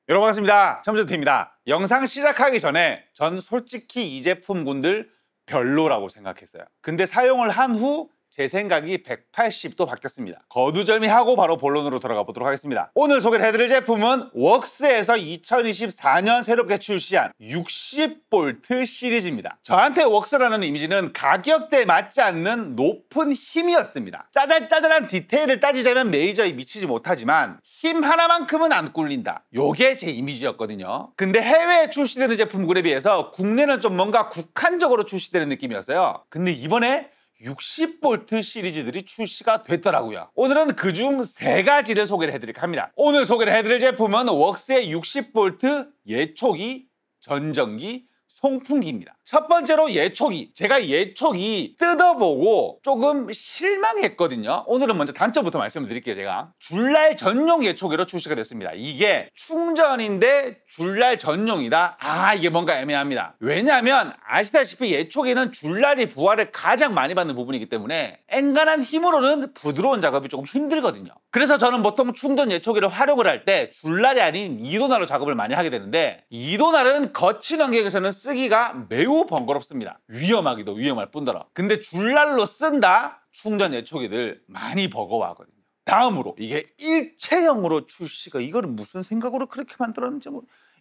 여러분 반갑습니다. 첨전태입니다. 영상 시작하기 전에 전 솔직히 이 제품군들 별로라고 생각했어요. 근데 사용을 한 후 제 생각이 180도 바뀌었습니다. 거두절미하고 바로 본론으로 들어가 보도록 하겠습니다. 오늘 소개를 해드릴 제품은 웍스에서 2024년 새롭게 출시한 60V 시리즈입니다. 저한테 웍스라는 이미지는 가격대에 맞지 않는 높은 힘이었습니다. 짜잘짜잘한 디테일을 따지자면 메이저에 미치지 못하지만 힘 하나만큼은 안 꿀린다. 요게 제 이미지였거든요. 근데 해외에 출시되는 제품군에 비해서 국내는 좀 뭔가 국한적으로 출시되는 느낌이었어요. 근데 이번에 60V 시리즈들이 출시가 됐더라고요. 오늘은 그중 3가지를 소개를 해드릴까 합니다. 오늘 소개를 해드릴 제품은 웍스의 60V 예초기, 전전기, 송풍기입니다. 첫 번째로 예초기. 제가 예초기 뜯어보고 조금 실망했거든요. 오늘은 먼저 단점부터 말씀을 드릴게요. 제가 줄날 전용 예초기로 출시가 됐습니다. 이게 충전인데 줄날 전용이다? 이게 뭔가 애매합니다. 왜냐하면 아시다시피 예초기는 줄날이 부하를 가장 많이 받는 부분이기 때문에 엔간한 힘으로는 부드러운 작업이 조금 힘들거든요. 그래서 저는 보통 충전 예초기를 활용을 할 때 줄날이 아닌 2도날로 작업을 많이 하게 되는데 2도날은 거친 환경에서는 쓰기가 매우 번거롭습니다. 위험하기도 위험할 뿐더러. 근데 줄날로 쓴다? 충전 예초기들 많이 버거워하거든요. 다음으로 이게 일체형으로 출시가, 이거를 무슨 생각으로 그렇게 만들었는지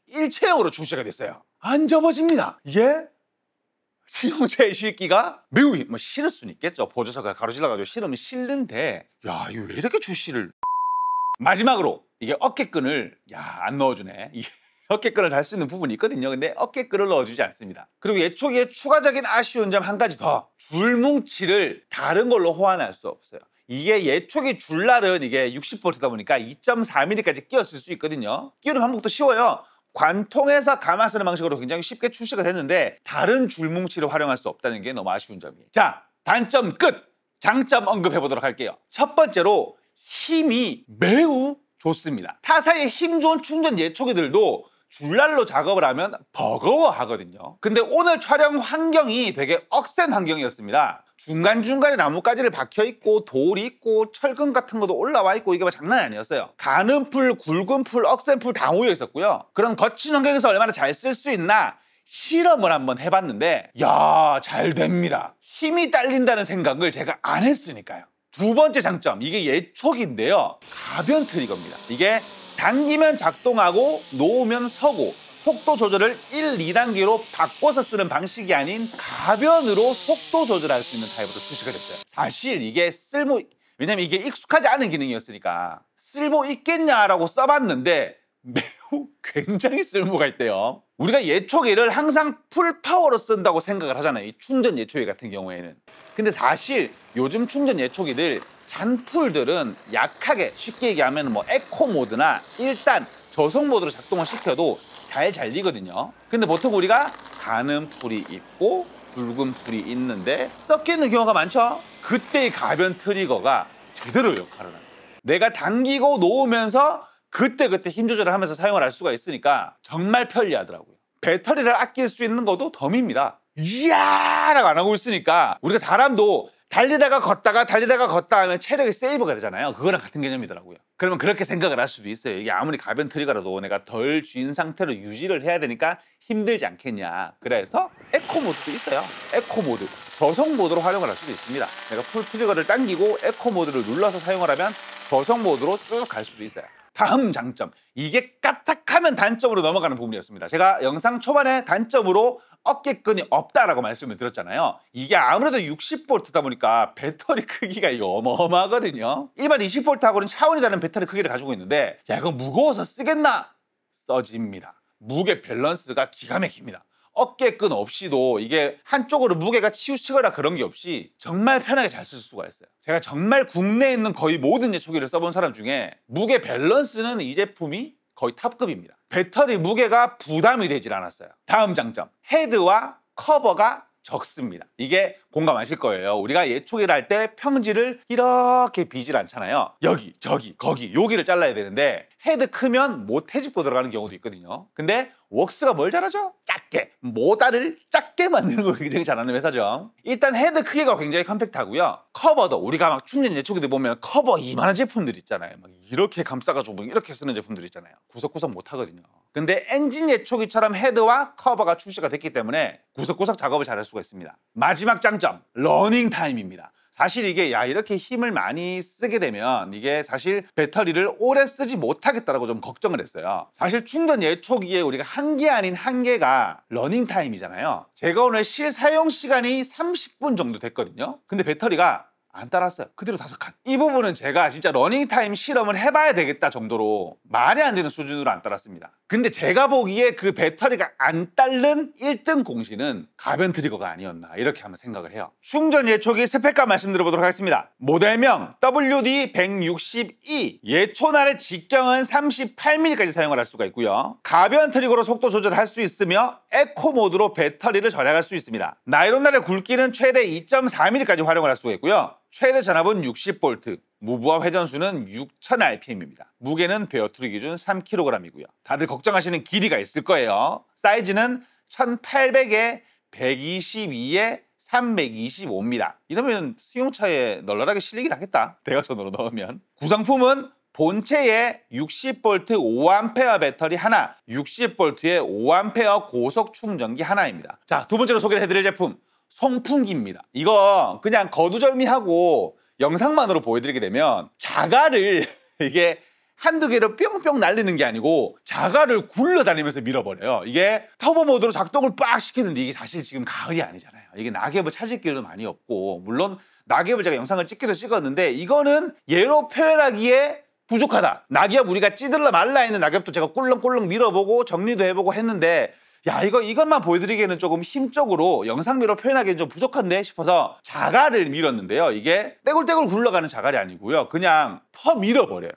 일체형으로 출시가 됐어요. 안 접어집니다. 이게 실용체의 실기가 매우 실을 수는 있겠죠. 보조석을 가로질러가지고 실으면 실는데 이거 왜 이렇게 출시를. 마지막으로 이게 어깨끈을 안 넣어주네. 이게 어깨끈을 달 수 있는 부분이 있거든요. 근데 어깨끈을 넣어주지 않습니다. 그리고 예초기에 추가적인 아쉬운 점 한 가지 더. 줄뭉치를 다른 걸로 호환할 수 없어요. 이게 예초기 줄날은 이게 60V다 보니까 2.4mm까지 끼웠을 수 있거든요. 끼우는 방법도 쉬워요. 관통해서 감아 쓰는 방식으로 굉장히 쉽게 출시가 됐는데 다른 줄뭉치를 활용할 수 없다는 게 너무 아쉬운 점이에요. 자, 단점 끝! 장점 언급해 보도록 할게요. 첫 번째로 힘이 매우 좋습니다. 타사의 힘 좋은 충전 예초기들도 줄날로 작업을 하면 버거워하거든요. 근데 오늘 촬영 환경이 되게 억센 환경이었습니다. 중간중간에 나뭇가지를 박혀있고 돌이 있고 철근 같은 것도 올라와 있고 이게 장난이 아니었어요. 가는 풀, 굵은 풀, 억센 풀 다 모여 있었고요. 그런 거친 환경에서 얼마나 잘 쓸 수 있나 실험을 한번 해봤는데 잘 됩니다. 힘이 딸린다는 생각을 제가 안 했으니까요. 두 번째 장점, 이게 예초기인데요. 가변 트리거입니다. 이게 당기면 작동하고 놓으면 서고 속도 조절을 1, 2단계로 바꿔서 쓰는 방식이 아닌 가변으로 속도 조절할 수 있는 타입으로 출시가 됐어요. 사실 이게 왜냐면 이게 익숙하지 않은 기능이었으니까 쓸모 있겠냐라고 써봤는데 매우 굉장히 쓸모가 있대요. 우리가 예초기를 항상 풀파워로 쓴다고 생각을 하잖아요. 이 충전 예초기 같은 경우에는. 근데 사실 요즘 충전 예초기들 잔풀들은 약하게, 쉽게 얘기하면 에코 모드나 1단 저속 모드로 작동을 시켜도 잘 잘리거든요. 근데 보통 우리가 가는 풀이 있고 굵은 풀이 있는데 섞이는 경우가 많죠. 그때의 가변 트리거가 제대로 역할을 합니다. 내가 당기고 놓으면서 그때 힘 조절을 하면서 사용을 할 수가 있으니까 정말 편리하더라고요. 배터리를 아낄 수 있는 것도 덤입니다. 이야라고 안 하고 있으니까 우리가 사람도 달리다가 걷다 하면 체력이 세이브가 되잖아요. 그거랑 같은 개념이더라고요. 그러면 그렇게 생각을 할 수도 있어요. 이게 아무리 가변 트리거라도 내가 덜 쥔 상태로 유지를 해야 되니까 힘들지 않겠냐. 그래서 에코 모드도 있어요. 에코 모드. 저속 모드로 활용을 할 수도 있습니다. 내가 풀 트리거를 당기고 에코 모드를 눌러서 사용을 하면 저속 모드로 쭉 갈 수도 있어요. 다음 장점. 이게 까딱하면 단점으로 넘어가는 부분이었습니다. 제가 영상 초반에 단점으로 어깨끈이 없다라고 말씀을 드렸잖아요. 이게 아무래도 60V다 보니까 배터리 크기가 어마어마하거든요. 일반 20V하고는 차원이 다른 배터리 크기를 가지고 있는데 이거 무거워서 쓰겠나? 써집니다. 무게 밸런스가 기가 막힙니다. 어깨끈 없이도 이게 한쪽으로 무게가 치우치거나 그런 게 없이 정말 편하게 잘 쓸 수가 있어요. 제가 정말 국내에 있는 거의 모든 예초기를 써본 사람 중에 무게 밸런스는 이 제품이 거의 탑급입니다. 배터리 무게가 부담이 되질 않았어요. 다음 장점, 헤드와 커버가 적습니다. 이게 공감하실 거예요. 우리가 예초기를 할 때 평지를 이렇게 비질 않잖아요. 여기, 저기, 거기, 여기를 잘라야 되는데 헤드 크면 모태집도 들어가는 경우도 있거든요. 근데 웍스가 뭘 잘하죠? 작게, 모다를 작게 만드는 걸 굉장히 잘하는 회사죠. 일단 헤드 크기가 굉장히 컴팩트하고요. 커버도 우리가 막 충전 예초기들 보면 커버 이만한 제품들 있잖아요. 막 이렇게 감싸가지고 막 이렇게 쓰는 제품들 있잖아요. 구석구석 못 하거든요. 근데 엔진 예초기처럼 헤드와 커버가 출시가 됐기 때문에 구석구석 작업을 잘할 수가 있습니다. 마지막 장점, 러닝 타임입니다. 사실 이게 이렇게 힘을 많이 쓰게 되면 이게 사실 배터리를 오래 쓰지 못하겠다라고 좀 걱정을 했어요. 사실 충전 예초기에 우리가 한 개 아닌 한 개가 러닝 타임이잖아요. 제가 오늘 실사용 시간이 30분 정도 됐거든요. 근데 배터리가 안 따랐어요. 그대로 5칸. 이 부분은 제가 진짜 러닝타임 실험을 해봐야 되겠다 정도로 말이 안 되는 수준으로 안 따랐습니다. 근데 제가 보기에 그 배터리가 안 따른 1등 공신은 가변 트리거가 아니었나 이렇게 한번 생각을 해요. 충전 예초기 스펙감 말씀드려보도록 하겠습니다. 모델명 WD160E, 예초날의 직경은 38mm까지 사용을 할 수가 있고요. 가변 트리거로 속도 조절을 할 수 있으며 에코 모드로 배터리를 절약할 수 있습니다. 나이론날의 굵기는 최대 2.4mm까지 활용을 할 수가 있고요. 최대 전압은 60V, 무브와 회전수는 6000rpm입니다. 무게는 베어투리 기준 3kg이고요. 다들 걱정하시는 길이가 있을 거예요. 사이즈는 1800에 122에 325입니다. 이러면 수용차에 널널하게 실리긴 하겠다. 대각선으로 넣으면. 구성품은 본체에 60V 5A 배터리 하나, 60V의 5A 고속 충전기 하나입니다. 자, 두 번째로 소개를 해드릴 제품, 송풍기입니다. 이거 그냥 거두절미하고 영상만으로 보여드리게 되면 자갈을 이게 한두 개로 뿅뿅 날리는 게 아니고 자갈을 굴러다니면서 밀어버려요. 이게 터보 모드로 작동을 빡 시키는데 이게 사실 지금 가을이 아니잖아요. 이게 낙엽을 찾을 길도 많이 없고, 물론 낙엽을 제가 영상을 찍기도 찍었는데 이거는 얘로 표현하기에 부족하다. 낙엽 우리가 찌들러 말라 있는 낙엽도 제가 꿀렁꿀렁 밀어보고 정리도 해보고 했는데 이것만 보여드리기에는 조금 힘적으로 영상미로 표현하기엔 좀 부족한데 싶어서 자갈을 밀었는데요. 이게 떼굴떼굴 굴러가는 자갈이 아니고요. 그냥 퍼 밀어버려요.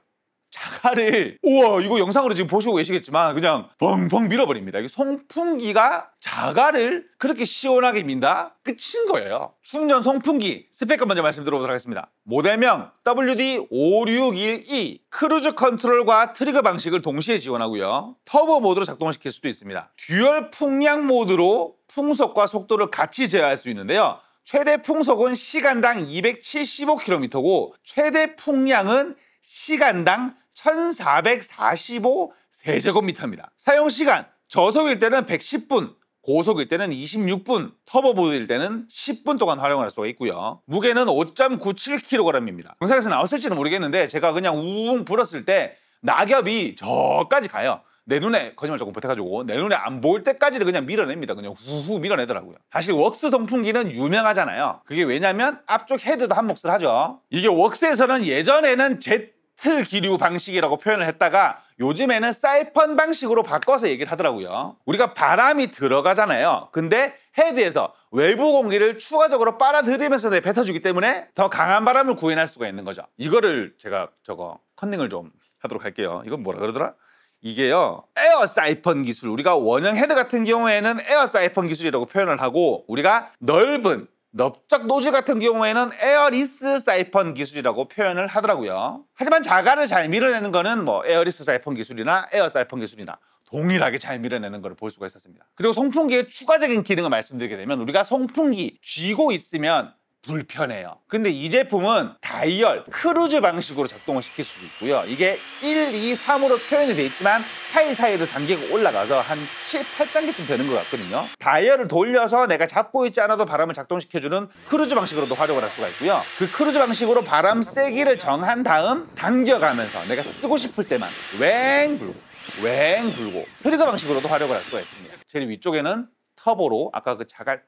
자갈을, 우와, 이거 영상으로 지금 보시고 계시겠지만 그냥 벙벙 밀어버립니다. 이게 송풍기가 자갈을 그렇게 시원하게 민다? 끝인 거예요. 충전 송풍기 스펙 먼저 말씀드려보도록 하겠습니다. 모델명 WD561E, 크루즈 컨트롤과 트리거 방식을 동시에 지원하고요. 터보 모드로 작동을 시킬 수도 있습니다. 듀얼 풍량 모드로 풍속과 속도를 같이 제어할 수 있는데요. 최대 풍속은 시간당 275km고 최대 풍량은 시간당 1445 세제곱미터입니다. 사용시간, 저속일 때는 110분, 고속일 때는 26분, 터보 모드일 때는 10분 동안 활용할 수가 있고요. 무게는 5.97kg입니다. 영상에서 나왔을지는 모르겠는데 제가 그냥 우웅 불었을 때 낙엽이 저까지 가요. 내 눈에, 거짓말 조금 보태가지고 내 눈에 안 보일 때까지를 그냥 밀어냅니다. 그냥 후후 밀어내더라고요. 사실 웍스 송풍기는 유명하잖아요. 그게 왜냐면 앞쪽 헤드도 한 몫을 하죠. 이게 웍스에서는 예전에는 Z 기류 방식이라고 표현을 했다가 요즘에는 사이펀 방식으로 바꿔서 얘기를 하더라고요. 우리가 바람이 들어가잖아요. 근데 헤드에서 외부 공기를 추가적으로 빨아들이면서 뱉어주기 때문에 더 강한 바람을 구현할 수가 있는 거죠. 이거를 제가 컨닝을 좀 하도록 할게요. 이건 뭐라 그러더라? 이게요, 에어 사이펀 기술. 우리가 원형 헤드 같은 경우에는 에어 사이펀 기술이라고 표현을 하고, 우리가 넓은 넓적 노즐 같은 경우에는 에어리스 사이펀 기술이라고 표현을 하더라고요. 하지만 자갈을 잘 밀어내는 거는 뭐 에어리스 사이펀 기술이나 에어 사이펀 기술이나 동일하게 잘 밀어내는 걸 볼 수가 있었습니다. 그리고 송풍기의 추가적인 기능을 말씀드리게 되면 우리가 송풍기 쥐고 있으면 불편해요. 근데 이 제품은 다이얼, 크루즈 방식으로 작동을 시킬 수도 있고요. 이게 1, 2, 3으로 표현이 돼 있지만 사이사이로 단계가 올라가서 한 7, 8단계쯤 되는 것 같거든요. 다이얼을 돌려서 내가 잡고 있지 않아도 바람을 작동시켜주는 크루즈 방식으로도 활용을 할 수가 있고요. 그 크루즈 방식으로 바람 세기를 정한 다음 당겨가면서 내가 쓰고 싶을 때만 웽 불고 트리거 방식으로도 활용을 할 수가 있습니다. 제일 위쪽에는 터보로 아까 그 자갈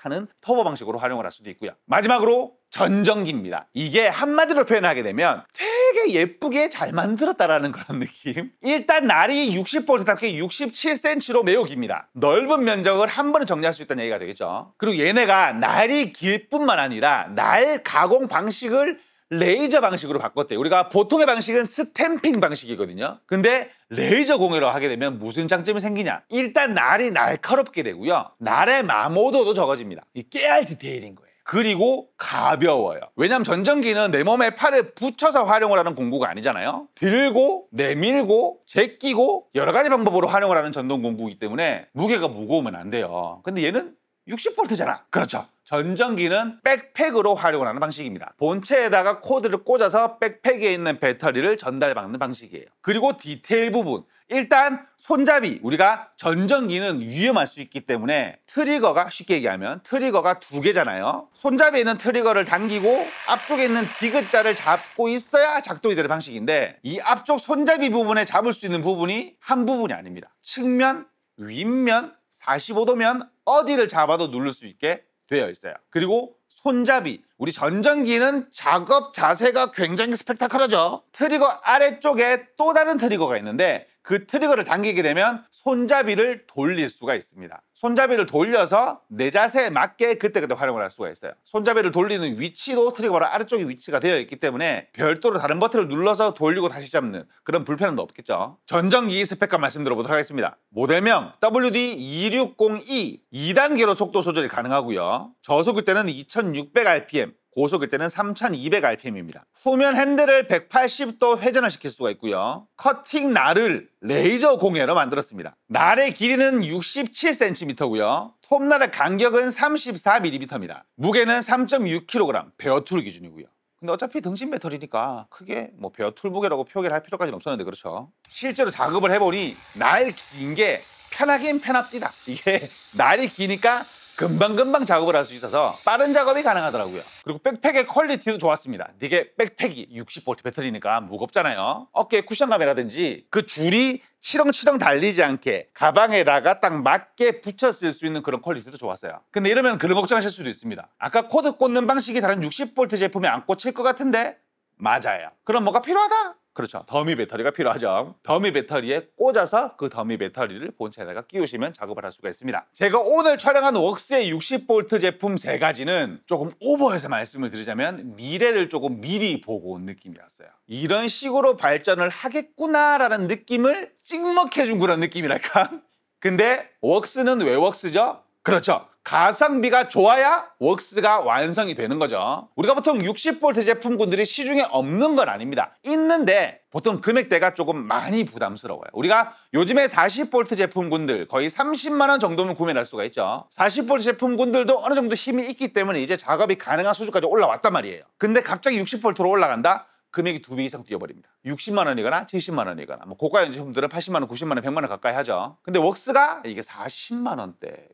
하는 터보 방식으로 활용을 할 수도 있고요. 마지막으로 전정기입니다. 이게 한마디로 표현하게 되면 되게 예쁘게 잘 만들었다라는 그런 느낌. 일단 날이 60V답게 67cm로 매우 깁니다. 넓은 면적을 한 번에 정리할 수 있다는 얘기가 되겠죠. 그리고 얘네가 날이 길 뿐만 아니라 날 가공 방식을 레이저 방식으로 바꿨대요. 우리가 보통의 방식은 스탬핑 방식이거든요. 근데 레이저 공예로 하게 되면 무슨 장점이 생기냐? 일단 날이 날카롭게 되고요. 날의 마모도도 적어집니다. 이 깨알 디테일인 거예요. 그리고 가벼워요. 왜냐하면 전전기는 내 몸에 팔을 붙여서 활용을 하는 공구가 아니잖아요. 들고 내밀고 제끼고 여러 가지 방법으로 활용을 하는 전동 공구이기 때문에 무게가 무거우면 안 돼요. 근데 얘는 60V잖아. 그렇죠. 전전기는 백팩으로 활용을 하는 방식입니다. 본체에다가 코드를 꽂아서 백팩에 있는 배터리를 전달받는 방식이에요. 그리고 디테일 부분. 일단 손잡이, 우리가 전전기는 위험할 수 있기 때문에 트리거가, 쉽게 얘기하면 트리거가 두 개잖아요. 손잡이에 있는 트리거를 당기고 앞쪽에 있는 디귿자를 잡고 있어야 작동이 되는 방식인데, 이 앞쪽 손잡이 부분에 잡을 수 있는 부분이 한 부분이 아닙니다. 측면, 윗면, 45도면 어디를 잡아도 누를 수 있게 되어 있어요. 그리고 손잡이, 우리 전전기는 작업 자세가 굉장히 스펙타클하죠. 트리거 아래쪽에 또 다른 트리거가 있는데 그 트리거를 당기게 되면 손잡이를 돌릴 수가 있습니다. 손잡이를 돌려서 내 자세에 맞게 그때그때 활용을 할 수가 있어요. 손잡이를 돌리는 위치도 트리거 바로 아래쪽에 위치가 되어 있기 때문에 별도로 다른 버튼을 눌러서 돌리고 다시 잡는 그런 불편은 없겠죠. 전전기 스펙과 말씀드려보도록 하겠습니다. 모델명 WD-260E 2단계로 속도 조절이 가능하고요. 저속일 때는 2600rpm, 고속일 때는 3200rpm입니다. 후면 핸들을 180도 회전을 시킬 수가 있고요. 커팅 날을 레이저 공예로 만들었습니다. 날의 길이는 67cm고요. 톱날의 간격은 34mm입니다. 무게는 3.6kg, 베어툴 기준이고요. 근데 어차피 등신 배터리니까 크게 뭐 베어툴 무게라고 표기를 할 필요까지는 없었는데 그렇죠. 실제로 작업을 해보니 날 긴 게 편하긴 편합디다. 이게 날이 기니까 금방금방 작업을 할 수 있어서 빠른 작업이 가능하더라고요. 그리고 백팩의 퀄리티도 좋았습니다. 이게 백팩이 60V 배터리니까 무겁잖아요. 어깨에 쿠션감이라든지 그 줄이 치렁치렁 달리지 않게 가방에다가 딱 맞게 붙여 쓸 수 있는 그런 퀄리티도 좋았어요. 근데 이러면 그런 걱정하실 수도 있습니다. 아까 코드 꽂는 방식이 다른 60V 제품에 안 꽂힐 것 같은데 맞아요. 그럼 뭐가 필요하다? 그렇죠. 더미 배터리가 필요하죠. 더미 배터리에 꽂아서 그 더미 배터리를 본체에다가 끼우시면 작업을 할 수가 있습니다. 제가 오늘 촬영한 웍스의 60V 제품 3가지는 조금 오버해서 말씀을 드리자면 미래를 조금 미리 보고 온 느낌이었어요. 이런 식으로 발전을 하겠구나라는 느낌을 찍먹해준 그런 느낌이랄까? 근데 웍스는 왜 웍스죠? 그렇죠. 가성비가 좋아야 웍스가 완성이 되는 거죠. 우리가 보통 60V 제품군들이 시중에 없는 건 아닙니다. 있는데 보통 금액대가 조금 많이 부담스러워요. 우리가 요즘에 40V 제품군들 거의 30만 원 정도면 구매를 할 수가 있죠. 40V 제품군들도 어느 정도 힘이 있기 때문에 이제 작업이 가능한 수준까지 올라왔단 말이에요. 근데 갑자기 60V로 올라간다? 금액이 2배 이상 뛰어버립니다. 60만 원이거나 70만 원이거나 뭐 고가 제품들은 80만 원, 90만 원, 100만 원 가까이 하죠. 근데 웍스가 이게 40만 원대.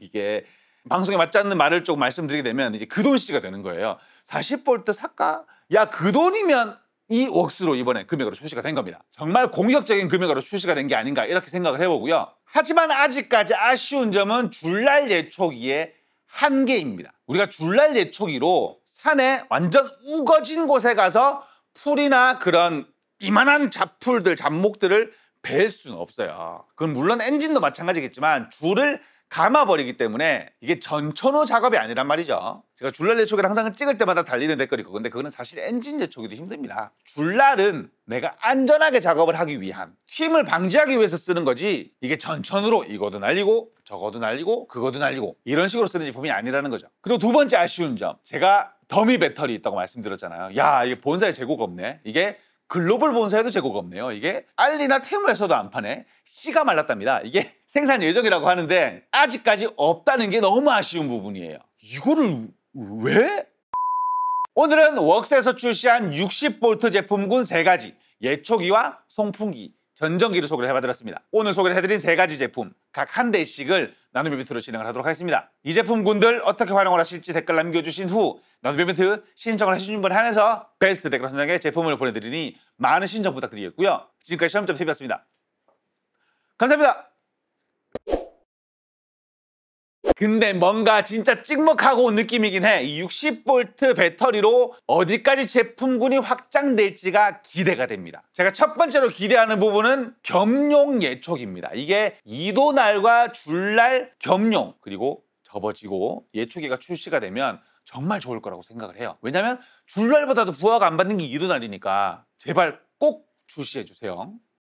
이게 방송에 맞지 않는 말을 조금 말씀드리게 되면 이제 그 돈씨가 되는 거예요. 40V 살까? 야, 그 돈이면 이 웍스로 이번에 금액으로 출시가 된 겁니다. 정말 공격적인 금액으로 출시가 된 게 아닌가 이렇게 생각을 해보고요. 하지만 아직까지 아쉬운 점은 줄날 예초기의 한계입니다. 우리가 줄날 예초기로 산에 완전 우거진 곳에 가서 풀이나 그런 이만한 잡풀들, 잡목들을 벨 수는 없어요. 그건 물론 엔진도 마찬가지겠지만 줄을 감아버리기 때문에 이게 전천후 작업이 아니란 말이죠. 제가 줄날 예초기를 항상 찍을 때마다 달리는 댓글이 있고 근데 그거는 사실 엔진 예초기도 힘듭니다. 줄날은 내가 안전하게 작업을 하기 위한 휨을 방지하기 위해서 쓰는 거지 이게 전천후로 이거도 날리고 저거도 날리고 그거도 날리고 이런 식으로 쓰는 제품이 아니라는 거죠. 그리고 두 번째 아쉬운 점, 제가 더미 배터리 있다고 말씀드렸잖아요. 야, 이게 본사에 재고가 없네. 이게 글로벌 본사에도 재고가 없네요. 이게 알리나 테무에서도 안 파네. 씨가 말랐답니다. 이게 생산 예정이라고 하는데 아직까지 없다는 게 너무 아쉬운 부분이에요. 이거를 왜? 오늘은 웍스에서 출시한 60V 제품군 3가지 예초기와 송풍기, 전전기를 소개를 해봐드렸습니다. 오늘 소개를 해드린 3가지 제품 각 한 대씩을 나눔 이벤트로 진행을 하도록 하겠습니다. 이 제품군들 어떻게 활용을 하실지 댓글 남겨주신 후 나눔 이벤트 신청을 해주신 분 한해서 베스트 댓글 선정에 제품을 보내드리니 많은 신청 부탁드리겠고요. 지금까지 시험점TV였습니다. 감사합니다. 근데 뭔가 진짜 찍먹하고 온 느낌이긴 해. 이 60V 배터리로 어디까지 제품군이 확장될지가 기대가 됩니다. 제가 첫 번째로 기대하는 부분은 겸용 예초기입니다. 이게 이도날과 줄날 겸용 그리고 접어지고 예초기가 출시가 되면 정말 좋을 거라고 생각을 해요. 왜냐면 줄날보다도 부하가 안 받는 게 이도날이니까 제발 꼭 출시해 주세요.